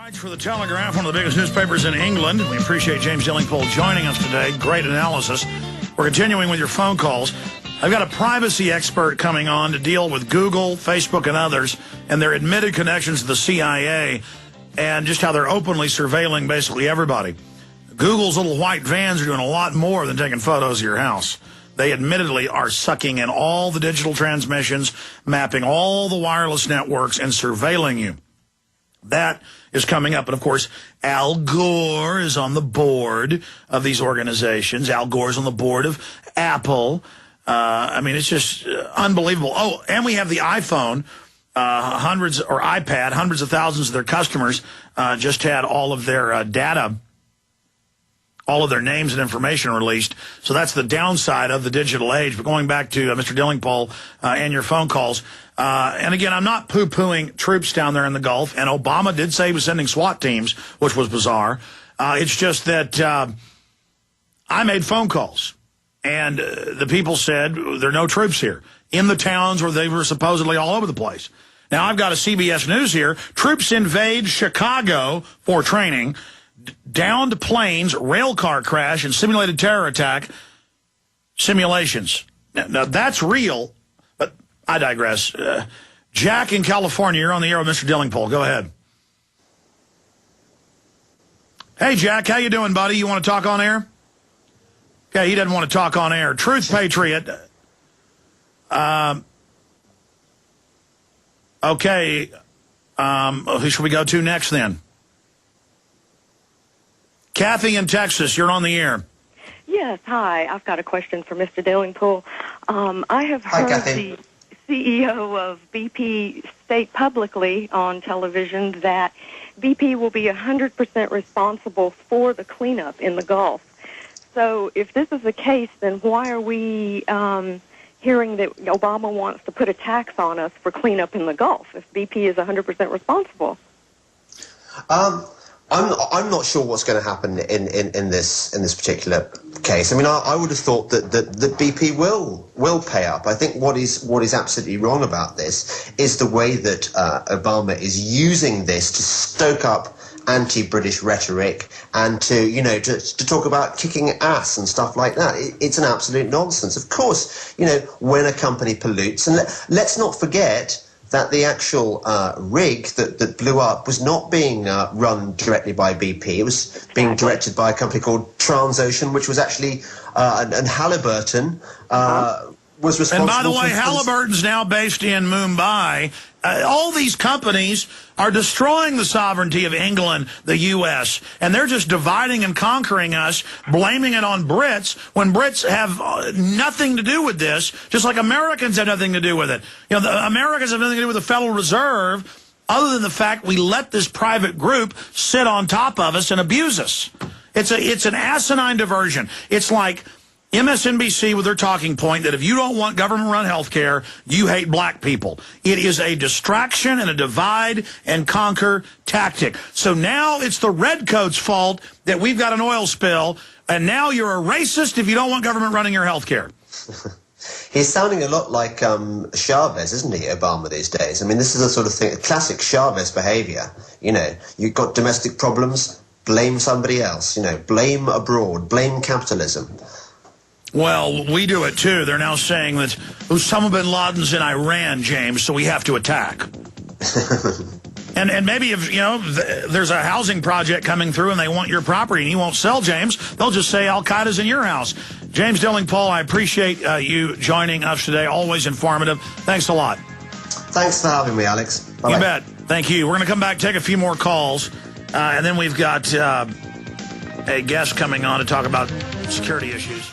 Writes for the Telegraph, one of the biggest newspapers in England. We appreciate James Delingpole joining us today. Great analysis. We're continuing with your phone calls. I've got a privacy expert coming on to deal with Google, Facebook, and others, and their admitted connections to the CIA, and just how they're openly surveilling basically everybody. Google's little white vans are doing a lot more than taking photos of your house. They admittedly are sucking in all the digital transmissions, mapping all the wireless networks, and surveilling you. That is coming up. And, of course, Al Gore is on the board of these organizations. Al Gore's on the board of Apple. I mean, it's just unbelievable. Oh, and we have the iPhone, hundreds of thousands of their customers just had all of their data, all of their names and information released. So that's the downside of the digital age. But going back to Mr. Delingpole and your phone calls, and again, I'm not poo-pooing troops down there in the Gulf, and Obama did say he was sending SWAT teams, which was bizarre. It's just that I made phone calls, and the people said there are no troops here in the towns where they were supposedly all over the place. Now, I've got a CBS News here. Troops invade Chicago for training. Downed planes, rail car crash, and simulated terror attack simulations. Now that's real, but I digress. Jack in California, you're on the air with Mr. Delingpole. Go ahead. Hey, Jack, how you doing, buddy? You want to talk on air? Okay, he doesn't want to talk on air. Truth Patriot. Okay, who should we go to next then? Kathy in Texas, you're on the air. Yes, hi. I've got a question for Mr. Delingpole. I have heard the CEO of BP state publicly on television that BP will be 100% responsible for the cleanup in the Gulf. So if this is the case, then why are we hearing that Obama wants to put a tax on us for cleanup in the Gulf if BP is 100% responsible? I'm not sure what's going to happen in this particular case. I mean, I would have thought that BP will pay up. I think what is absolutely wrong about this is the way that Obama is using this to stoke up anti-British rhetoric and to talk about kicking ass and stuff like that. It's an absolute nonsense. Of course, when a company pollutes, and let's not forget that the actual rig that blew up was not being run directly by BP. It was being directed by a company called Transocean, which was actually, and Halliburton was responsible. And by the way, Halliburton's now based in Mumbai. All these companies are destroying the sovereignty of England, the U.S., and they're just dividing and conquering us, blaming it on Brits, when Brits have nothing to do with this, just like Americans have nothing to do with it. The Americans have nothing to do with the Federal Reserve, other than the fact we let this private group sit on top of us and abuse us. It's an asinine diversion. It's like MSNBC with their talking point that if you don't want government-run health care, you hate black people. It is a distraction and a divide and conquer tactic. So now it's the redcoats' fault that we've got an oil spill, and now you're a racist if you don't want government running your health care. He's sounding a lot like Chavez, isn't he, Obama, these days? I mean, this is a sort of thing, classic Chavez behavior. You've got domestic problems, blame somebody else. Blame abroad, blame capitalism. Well, we do it, too. They're now saying that Osama bin Laden's in Iran, James, so we have to attack. and maybe if, there's a housing project coming through and they want your property and you won't sell, James, they'll just say Al-Qaeda's in your house. James Delingpole, I appreciate you joining us today. Always informative. Thanks a lot. Thanks for having me, Alex. Bye-bye. You bet. Thank you. We're going to come back, take a few more calls, and then we've got a guest coming on to talk about security issues.